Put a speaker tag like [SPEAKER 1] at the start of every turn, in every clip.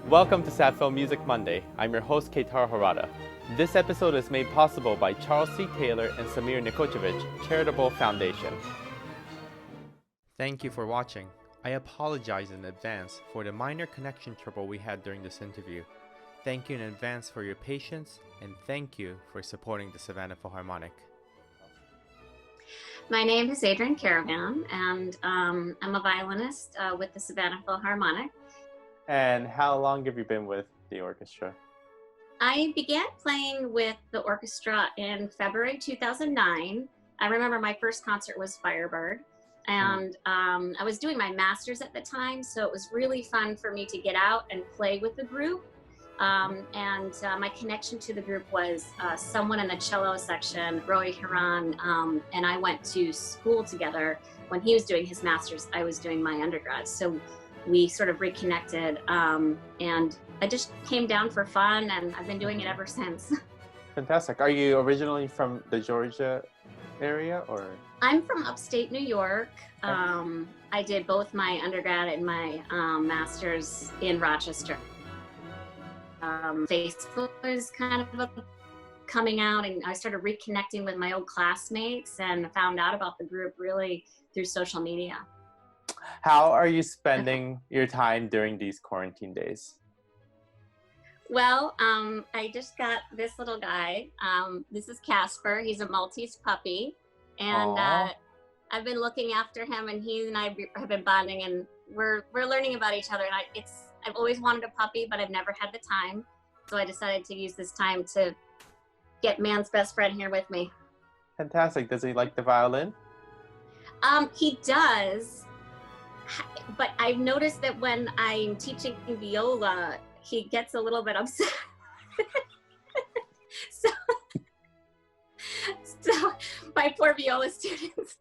[SPEAKER 1] Welcome to Sappho Music Monday. I'm your host, Keitaro Harada. This episode is made possible by Charles C. Taylor and Samir Nikochevich Charitable Foundation. Thank you for watching. I apologize in advance for the minor connection trouble we had during this interview. Thank you in advance for your patience, and thank you for supporting the Savannah Philharmonic.
[SPEAKER 2] My name is Adrienne Caravan, and I'm a violinist with the Savannah Philharmonic.
[SPEAKER 1] And how long have you been with the orchestra?
[SPEAKER 2] I began playing with the orchestra in February 2009. I remember my first concert was Firebird, and I was doing my master's at the time, so it was really fun for me to get out and play with the group. My connection to the group was someone in the cello section, Roy Hiran, and I went to school together. When he was doing his master's, I was doing my undergrad. So we sort of reconnected, and I just came down for fun, and I've been doing it ever since.
[SPEAKER 1] Fantastic. Are you originally from the Georgia area, or?
[SPEAKER 2] I'm from upstate New York. I did both my undergrad and my master's in Rochester. Facebook was kind of coming out, and I started reconnecting with my old classmates and found out about the group really through social media.
[SPEAKER 1] How are you spending your time during these quarantine days?
[SPEAKER 2] Well, I just got this little guy. This is Casper. He's a Maltese puppy, and I've been looking after him, and he and I have been bonding, and we're learning about each other. And I've always wanted a puppy, but I've never had the time. So I decided to use this time to get man's best friend here with me.
[SPEAKER 1] Fantastic. Does he like the violin?
[SPEAKER 2] He does, but I've noticed that when I'm teaching viola, he gets a little bit upset. so my poor viola students.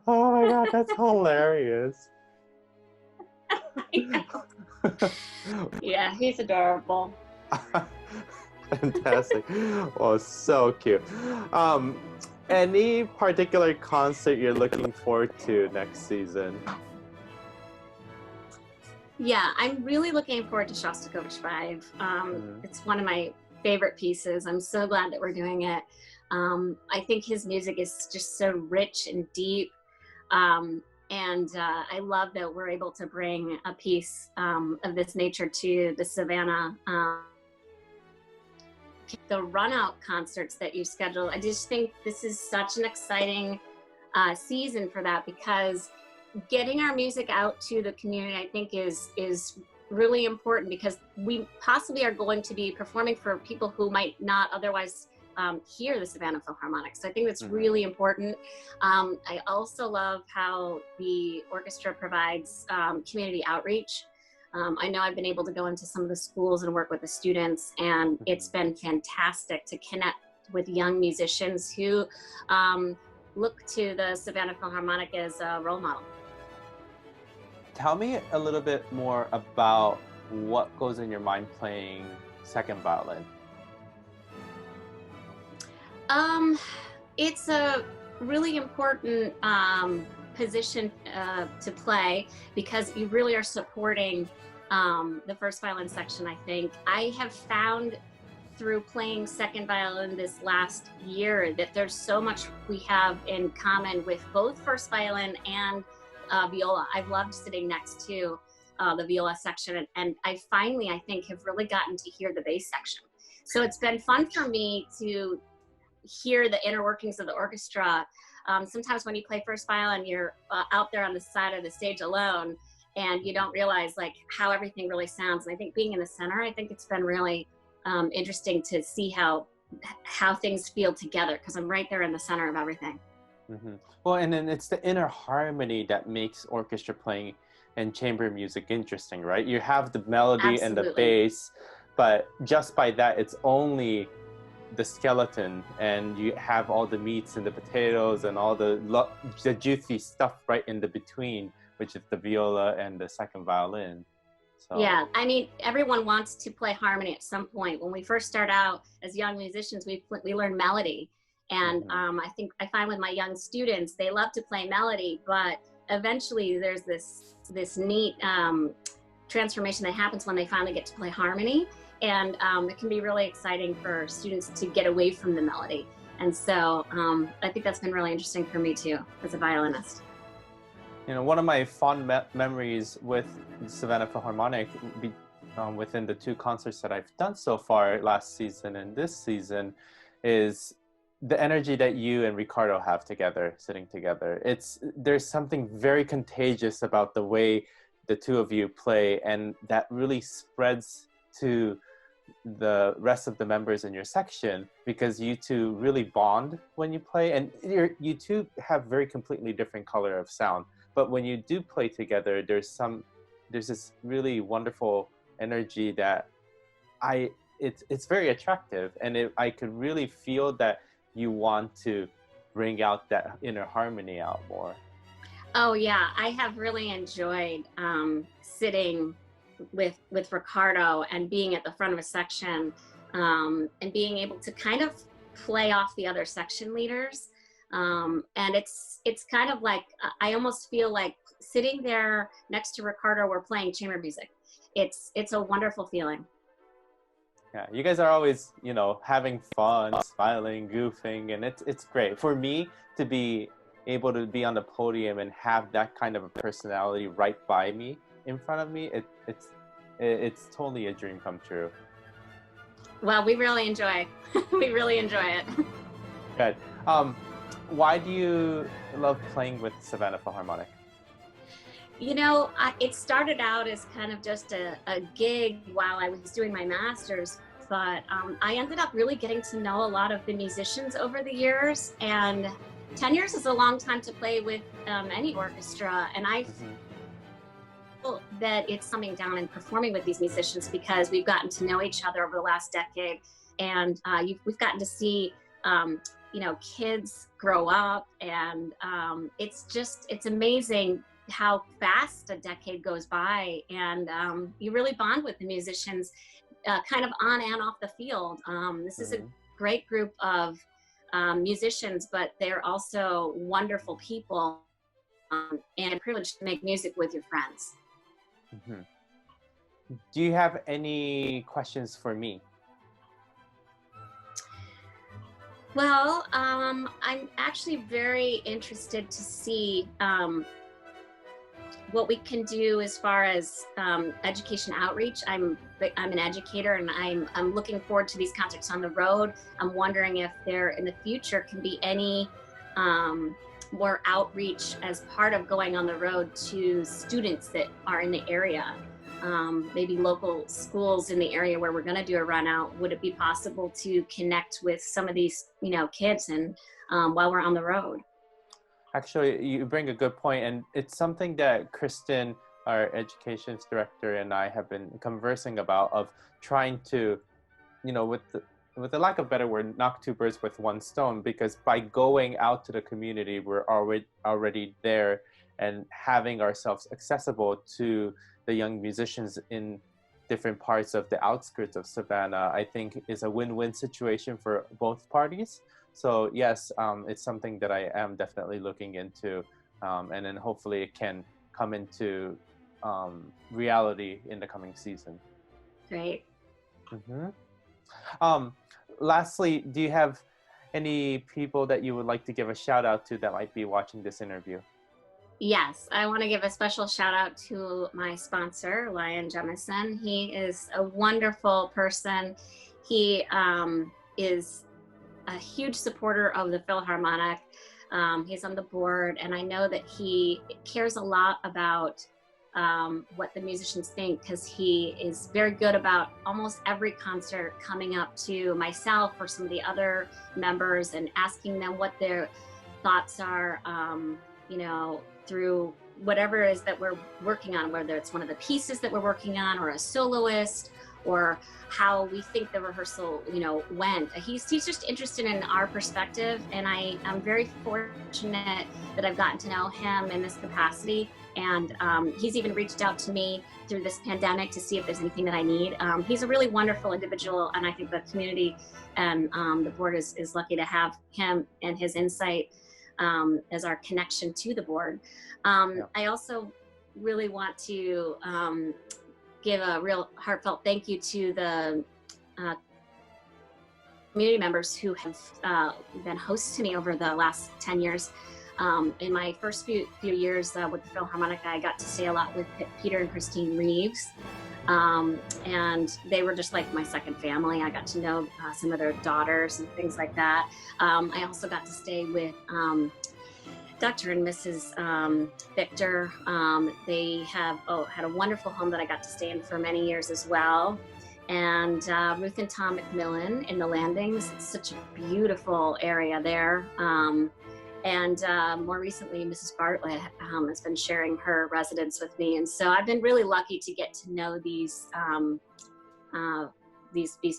[SPEAKER 1] Oh my God, that's hilarious.
[SPEAKER 2] Yeah, he's adorable.
[SPEAKER 1] Fantastic. Oh, so cute. Any particular concert you're looking forward to next season?
[SPEAKER 2] Yeah, I'm really looking forward to Shostakovich 5. It's one of my favorite pieces. I'm so glad that we're doing it. I think his music is just so rich and deep. I love that we're able to bring a piece of this nature to the Savannah. The run-out concerts that you scheduled, I just think this is such an exciting season for that, because getting our music out to the community, I think, is really important, because we possibly are going to be performing for people who might not otherwise hear the Savannah Philharmonic. So I think that's really important. I also love how the orchestra provides community outreach. I know I've been able to go into some of the schools and work with the students, and it's been fantastic to connect with young musicians who look to the Savannah Philharmonic as a role model.
[SPEAKER 1] Tell me a little bit more about what goes in your mind playing second violin.
[SPEAKER 2] It's a really important position to play, because you really are supporting the first violin section, I think. I have found through playing second violin this last year that there's so much we have in common with both first violin and viola. I've loved sitting next to the viola section, and I finally, I think, have really gotten to hear the bass section. So it's been fun for me to hear the inner workings of the orchestra. Sometimes when you play first violin, you're out there on the side of the stage alone, and you don't realize like how everything really sounds. And I think being in the center, I think it's been really interesting to see how things feel together, because I'm right there in the center of everything.
[SPEAKER 1] Well, and then it's the inner harmony that makes orchestra playing and chamber music interesting, right? You have the melody and the bass, but just by that, it's only the skeleton, and you have all the meats and the potatoes and all the juicy stuff right in the between, which is the viola and the second violin. So.
[SPEAKER 2] Yeah, I mean, everyone wants to play harmony at some point. When we first start out as young musicians, we learn melody. And I find with my young students, they love to play melody, but eventually there's this neat transformation that happens when they finally get to play harmony. And it can be really exciting for students to get away from the melody. And so I think that's been really interesting for me too, as a violinist.
[SPEAKER 1] You know, one of my fond memories with Savannah Philharmonic, within the 2 concerts that I've done so far, last season and this season, is the energy that you and Ricardo have together, sitting together. There's something very contagious about the way the 2 of you play, and that really spreads to the rest of the members in your section, because you 2 really bond when you play, and you 2 have very completely different color of sound. But when you do play together, there's this really wonderful energy that it's very attractive, and I could really feel that you want to bring out that inner harmony out more.
[SPEAKER 2] Oh yeah, I have really enjoyed sitting with Ricardo and being at the front of a section, and being able to kind of play off the other section leaders. And it's kind of like, I almost feel like sitting there next to Ricardo, we're playing chamber music. It's a wonderful feeling.
[SPEAKER 1] Yeah, you guys are always, you know, having fun, smiling, goofing, and it's great. For me to be able to be on the podium and have that kind of a personality right by me, in front of me, it's totally a dream come true.
[SPEAKER 2] Well, we really enjoy it.
[SPEAKER 1] Good. Why do you love playing with Savannah Philharmonic?
[SPEAKER 2] You know, it started out as kind of just a gig while I was doing my master's, but I ended up really getting to know a lot of the musicians over the years, and 10 years is a long time to play with any orchestra, and I feel that it's coming down and performing with these musicians because we've gotten to know each other over the last decade, and we've gotten to see you know, kids grow up, and it's amazing how fast a decade goes by, and you really bond with the musicians kind of on and off the field. This is a great group of musicians, but they're also wonderful people, and a privilege to make music with your friends.
[SPEAKER 1] Do you have any questions for me?
[SPEAKER 2] Well, I'm actually very interested to see what we can do as far as education outreach. I'm an educator, and I'm looking forward to these concerts on the road. I'm wondering if there in the future can be any more outreach as part of going on the road to students that are in the area. Maybe local schools in the area where we're going to do a run out. Would it be possible to connect with some of these, you know, kids and while we're on the road?
[SPEAKER 1] Actually, you bring a good point, and it's something that Kristen, our education director, and I have been conversing about, of trying to, you know, with the lack of better word, knock 2 birds with 1 stone, because by going out to the community, we're already there and having ourselves accessible to the young musicians in different parts of the outskirts of Savannah, I think is a win-win situation for both parties. So yes, it's something that I am definitely looking into, and then hopefully it can come into reality in the coming season.
[SPEAKER 2] Great.
[SPEAKER 1] Lastly, do you have any people that you would like to give a shout out to that might be watching this interview?
[SPEAKER 2] Yes, I want to give a special shout out to my sponsor, Lion Jemison. He is a wonderful person. He is a huge supporter of the Philharmonic. He's on the board, and I know that he cares a lot about what the musicians think, because he is very good about almost every concert coming up to myself or some of the other members and asking them what their thoughts are, you know, through whatever it is that we're working on, whether it's one of the pieces that we're working on or a soloist, or how we think the rehearsal, you know, went. He's just interested in our perspective, and I'm very fortunate that I've gotten to know him in this capacity. And he's even reached out to me through this pandemic to see if there's anything that I need. He's a really wonderful individual, and I think the community and the board is lucky to have him and his insight. as our connection to the board. I also really want to give a real heartfelt thank you to the community members who have been hosts to me over the last 10 years. In my first few years with the Philharmonic, I got to stay a lot with Peter and Christine Reeves. And they were just like my second family. I got to know some of their daughters and things like that. I also got to stay with Dr. and Mrs. Victor. They have had a wonderful home that I got to stay in for many years as well. And Ruth and Tom McMillan in the Landings. It's such a beautiful area there. And more recently, Mrs. Bartlett has been sharing her residence with me. And so I've been really lucky to get to know these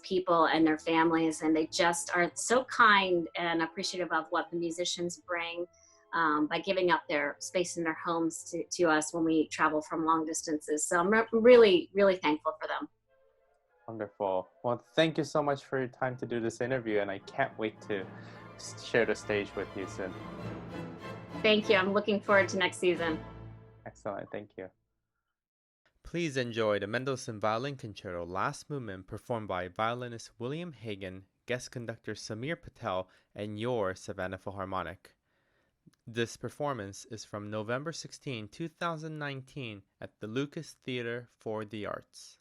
[SPEAKER 2] people and their families. And they just are so kind and appreciative of what the musicians bring by giving up their space in their homes to us when we travel from long distances. So I'm really, really thankful for them.
[SPEAKER 1] Wonderful. Well, thank you so much for your time to do this interview, and I can't wait to share the stage with you soon.
[SPEAKER 2] Thank you. I'm looking forward to next season.
[SPEAKER 1] Excellent. Thank you. Please enjoy the Mendelssohn Violin Concerto Last Movement performed by violinist William Hagen, guest conductor Samir Patel, and your Savannah Philharmonic. This performance is from November 16, 2019 at the Lucas Theater for the Arts.